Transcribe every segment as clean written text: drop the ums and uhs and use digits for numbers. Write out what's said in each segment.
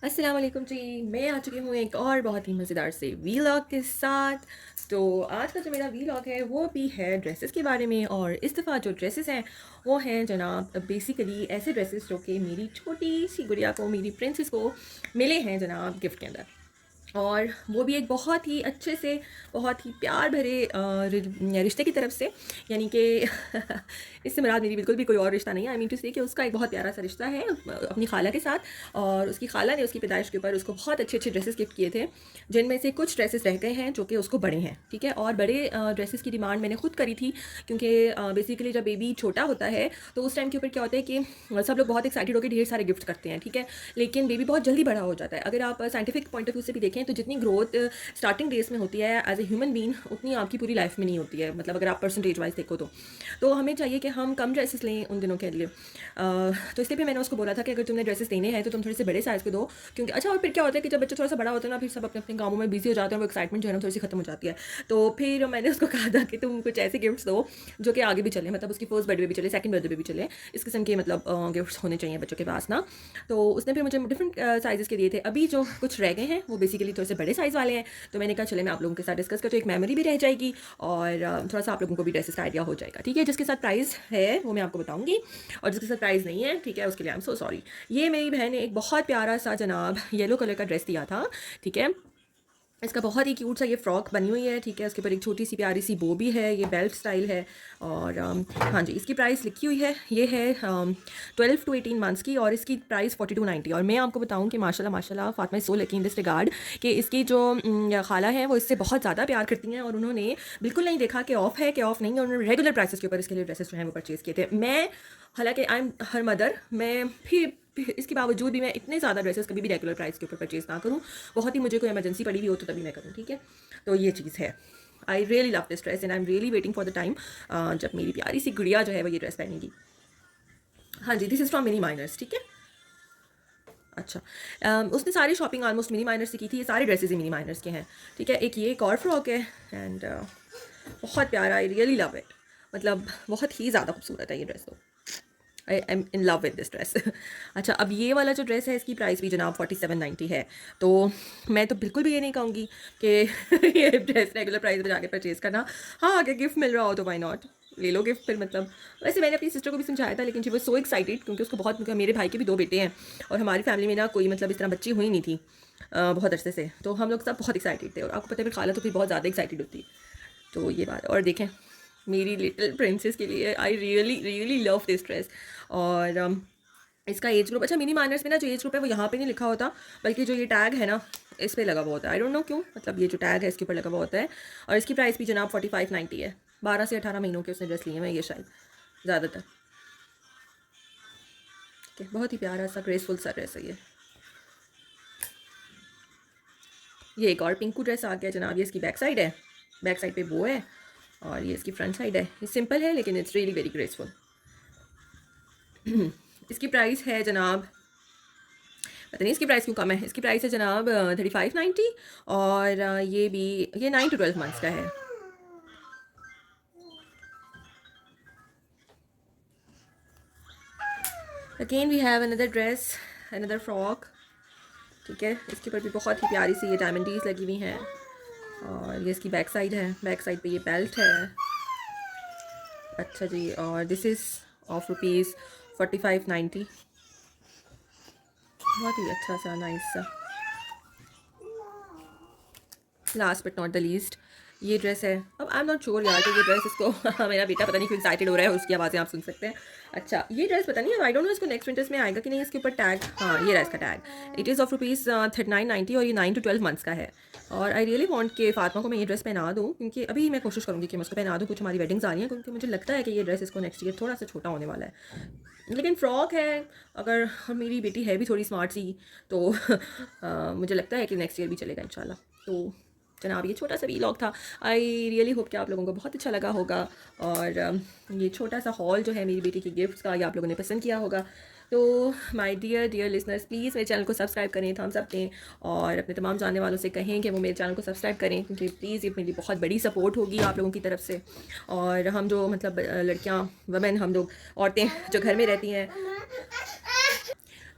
अस्सलाम वालेकुम जी। मैं आ चुकी हूँ एक और बहुत ही मज़ेदार से वीलॉग के साथ। तो आज का जो मेरा वीलॉग है वो भी है ड्रेसेस के बारे में, और इस दफ़ा जो ड्रेसेस हैं वो हैं जनाब बेसिकली ऐसे ड्रेसेस जो कि मेरी छोटी सी गुड़िया को, मेरी प्रिंसेस को मिले हैं जनाब गिफ्ट के अंदर। और वो भी एक बहुत ही अच्छे से, बहुत ही प्यार भरे रिश्ते की तरफ से, यानी कि इससे मुराद मेरी बिल्कुल भी कोई और रिश्ता नहीं है। आई मीन टू से कि उसका एक बहुत प्यारा सा रिश्ता है अपनी खाला के साथ। और उसकी खाला ने उसकी पैदाइश के ऊपर उसको बहुत अच्छे अच्छे ड्रेसेस गिफ्ट किए थे, जिनमें से कुछ ड्रेसेस रह गए हैं जो कि उसको बड़े हैं, ठीक है। और बड़े ड्रेसेस की डिमांड मैंने खुद करी थी, क्योंकि बेसिकली जब बेबी छोटा होता है तो उस टाइम के ऊपर क्या होता है कि सब लोग बहुत एक्साइटेड होकर ढेर सारे गिफ्ट करते हैं, ठीक है। लेकिन बेबी बहुत जल्दी बड़ा हो जाता है। अगर आप साइंटिफिक पॉइंट ऑफ व्यू से भी देखें तो जितनी ग्रोथ स्टार्टिंग डेज में होती है एज ए ह्यूमन बीन, उतनी आपकी पूरी लाइफ में नहीं होती है। मतलब अगर आप परसेंटेज वाइज देखो तो हमें चाहिए कि हम कम ड्रेसेस लें उन दिनों के लिए। तो इसलिए भी मैंने उसको बोला था कि अगर तुमने ड्रेसेस लेने हैं तो तुम थोड़े से बड़े साइज़ के दो, क्योंकि अच्छा और फिर क्या होता है कि जब बच्चा थोड़ा सा बड़ा होता है ना, फिर सब अपने अपने कामों में बिजी हो जाते हैं, वो एक्साइटमेंट जो है ना थोड़ी सी खत्म हो जाती है। तो फिर मैंने उसको कहा था कि तुम कुछ ऐसे गिफ्ट्स दो जो कि आगे भी चले, मतलब उसकी फर्स्ट बर्थडे भी चले, सेकंड बर्थडे भी चले, इस किस्म के मतलब गिफ्ट्स होने चाहिए बच्चों के पास ना। तो उसने फिर मुझे डिफरेंट साइज़ के दिए थे। अभी जो कुछ रह गए हैं वो बेसिकली थोड़े से बड़े साइज़ वाले हैं। तो मैंने कहा चले मैं आप लोगों के साथ डिस्कस करती हूँ, एक मेमोरी भी रह जाएगी और थोड़ा सा आप लोगों को भी ड्रेसेस का आइडिया हो जाएगा, ठीक है। जिसके साथ प्राइस है वो मैं आपको बताऊंगी, और जिसके साथ प्राइस नहीं है, ठीक है, उसके लिए आई एम सो सॉरी। ये मेरी बहन ने एक बहुत प्यारा सा जनाब येलो कलर का ड्रेस दिया था, ठीक है। इसका बहुत ही क्यूट सा ये फ्रॉक बनी हुई है, ठीक है। उसके ऊपर एक छोटी सी प्यारी सी बो भी है, ये बेल्ट स्टाइल है। और हाँ जी, इसकी प्राइस लिखी हुई है, ये है 12 to 18 मंथ्स की, और इसकी प्राइस 4290। और मैं आपको बताऊं कि माशाल्लाह माशाल्लाह Fatima is so lucky in this regard कि इसकी जो खाला है वो इससे बहुत ज़्यादा प्यार करती हैं, और उन्होंने बिल्कुल नहीं देखा कि ऑफ़ है कि ऑफ़ नहीं है। उन्होंने रेगुलर प्राइसेस के ऊपर इसके लिए ड्रेसेस जो हैं वो परचेज़ किए थे। मैं हालांकि आई एम हर मदर, मैं फिर इसके बावजूद भी मैं इतने ज़्यादा ड्रेसेस कभी भी रेगुलर प्राइस के ऊपर परचेज़ ना करूँ। बहुत ही मुझे कोई इमरजेंसी पड़ी हुई हो तो तभी मैं करूँ, ठीक है। तो ये चीज़ है। I really love this dress and I am really waiting for the time जब मेरी प्यारी सी गुड़िया जो है वो ये ड्रेस पहनेगी। हाँ जी, this is from mini minors, ठीक है। अच्छा, उसने सारी शॉपिंग ऑलमोस्ट मिनी माइनर्स से की थी। ये सारे ड्रेसेस ही मिनी माइनर्स के हैं, ठीक है। एक ये एक और फ्रॉक है, एंड बहुत प्यारा, आई रियली लव इट। मतलब बहुत ही ज़्यादा खूबसूरत है ये ड्रेस तो। I am in love with this dress. अच्छा, अब ये वाला जो ड्रेस है इसकी प्राइस भी जनाब 4790 है। तो मैं तो बिल्कुल भी ये नहीं कहूँगी कि ये ड्रेस रेगुलर प्राइस पर जाके परचेज़ करना। हाँ, अगर गिफ्ट मिल रहा हो तो वाई नॉट, ले लो गिफ्ट फिर। मतलब वैसे मैंने अपनी सिस्टर को भी समझाया था, लेकिन शी वाज सो एक्साइटेड, क्योंकि उसको बहुत, मेरे भाई के भी दो बेटे हैं और हमारी फैमिली में ना कोई मतलब इस तरह बच्ची हुई नहीं थी बहुत अरसे से। तो हम लोग सब बहुत एक्साइटेड थे, और आपको पता है फिर खाला तो फिर बहुत ज़्यादा एक्साइटेड होती है। तो ये बात, और देखें मेरी लिटिल प्रिंसेस के लिए I really really love this dress. और इसका एज ग्रुप, अच्छा मिनी माइनर्स में ना जो एज ग्रुप है वो यहाँ पे नहीं लिखा होता, बल्कि जो ये टैग है ना इस पे लगा हुआ होता है। आई डोंट नो क्यों, मतलब ये जो टैग है इसके ऊपर लगा हुआ होता है। और इसकी प्राइस भी जनाब 4590 है। 12 से 18 महीनों के उसने ड्रेस लिए हैं ये शायद ज़्यादातर, ठीक है। बहुत ही प्यारा सा ग्रेसफुल सा ड्रेस है ये एक और पिंकू ड्रेस आ गया जनाब। ये इसकी बैक साइड है, बैक साइड पे वो है, और ये इसकी फ्रंट साइड है। ये सिंपल है लेकिन इट्स रियली वेरी ग्रेसफुल। इसकी प्राइस है जनाब, पता नहीं इसकी प्राइस क्यों कम है। इसकी प्राइस है जनाब 3590, और ये भी ये 9 to 12 मंथ्स का है। Again we have another dress, another frock, ठीक है। इसके ऊपर भी बहुत ही प्यारी सी ये डायमंडीज लगी हुई हैं, और ये इसकी बैक साइड है। बैक साइड पे ये बेल्ट है। अच्छा जी, और दिस इज़ ऑफ रुपीज़ 4590। बहुत ही अच्छा सा नाइस सा। Last but not the least ये ड्रेस है। अब आई एम नॉट श्योर यार कि ये ड्रेस इसको मेरा बेटा पता नहीं क्यों एक्साइटेड हो रहा है, उसकी आवाज़ें आप सुन सकते हैं। अच्छा, ये ड्रेस पता नहीं, आई डोंट नो इसको नेक्स्ट विंटर्स में आएगा कि नहीं। इसके ऊपर टैग, हाँ ये रहा इसका tag. It is of rupees 3990, और ये 9 to 12 मंथ्स का है। और आई रियली वॉन्ट कि फातिमा को मैं ये ड्रेस पहना दूँ, क्योंकि अभी मैं कोशिश करूँगी कि मैं उसको पहना दूँ। कुछ हमारी वेडिंग्स आ रही हैं, क्योंकि मुझे लगता है कि ये ड्रेस इसको नेक्स्ट ईयर थोड़ा सा छोटा होने वाला है। लेकिन फ़्रॉक है, अगर, और मेरी बेटी है भी थोड़ी स्मार्ट सी, तो मुझे लगता है कि नेक्स्ट ईयर भी चलेगा इंशाल्लाह। तो जनाब ये छोटा सा वीलॉग था। आई रियली होप कि आप लोगों को बहुत अच्छा लगा होगा, और ये छोटा सा हॉल जो है मेरी बेटी की गिफ्ट्स का, ये आप लोगों ने पसंद किया होगा। तो my dear dear listeners, please मेरे चैनल को सब्सक्राइब करें, थम्स अप दें, और अपने तमाम जानने वालों से कहें कि वो मेरे चैनल को सब्सक्राइब करें, क्योंकि प्लीज़ ये मेरी बहुत बड़ी सपोर्ट होगी आप लोगों की तरफ से। और हम जो मतलब लड़कियाँ, वमेन, हम लोग औरतें जो घर में रहती हैं,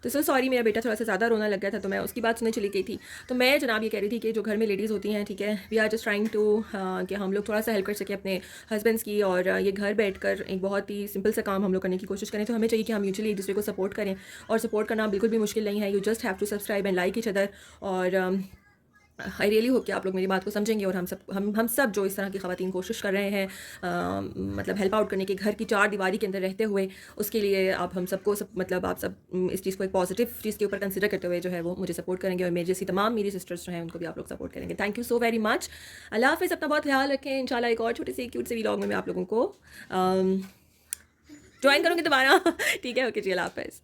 तो सो सॉरी, मेरा बेटा थोड़ा सा ज़्यादा रोना लग गया था, तो मैं उसकी बात सुनने चली गई थी। तो मैं जनाब ये कह रही थी कि जो घर में लेडीज़ होती हैं, ठीक है, we are just trying to कि हम लोग थोड़ा सा हेल्प कर सकें अपने हस्बैंड्स की, और ये घर बैठकर एक बहुत ही सिंपल सा काम हम लोग करने की कोशिश करें। तो हमें चाहिए कि हम म्यूचुअली एक दूसरे को सपोर्ट करें, और सपोर्ट करना बिल्कुल भी मुश्किल नहीं है। You just have to subscribe and like each other. और आई रियली होप कि आप लोग मेरी बात को समझेंगे, और हम सब जो इस तरह की ख़वातीन कोशिश कर रहे हैं मतलब हेल्प आउट करने की घर की चार दीवारी के अंदर रहते हुए, उसके लिए आप हम सबको मतलब आप सब इस चीज़ को एक पॉजिटिव चीज़ के ऊपर कंसिडर करते हुए जो है वो मुझे सपोर्ट करेंगे, और मेरे जैसी तमाम मेरी सिस्टर्स जो हैं उनको भी आप लोग सपोर्ट करेंगे। Thank you so very much. अल्लाह हाफ़िज़, अपना बहुत ख्याल रखें। इंशाल्लाह एक और छोटी सी क्यूट सी व्लॉग में मैं आप लोगों को ज्वाइन करूँगी दोबारा। ठीक है, ओके जी, अल्लाह हाफ़िज़।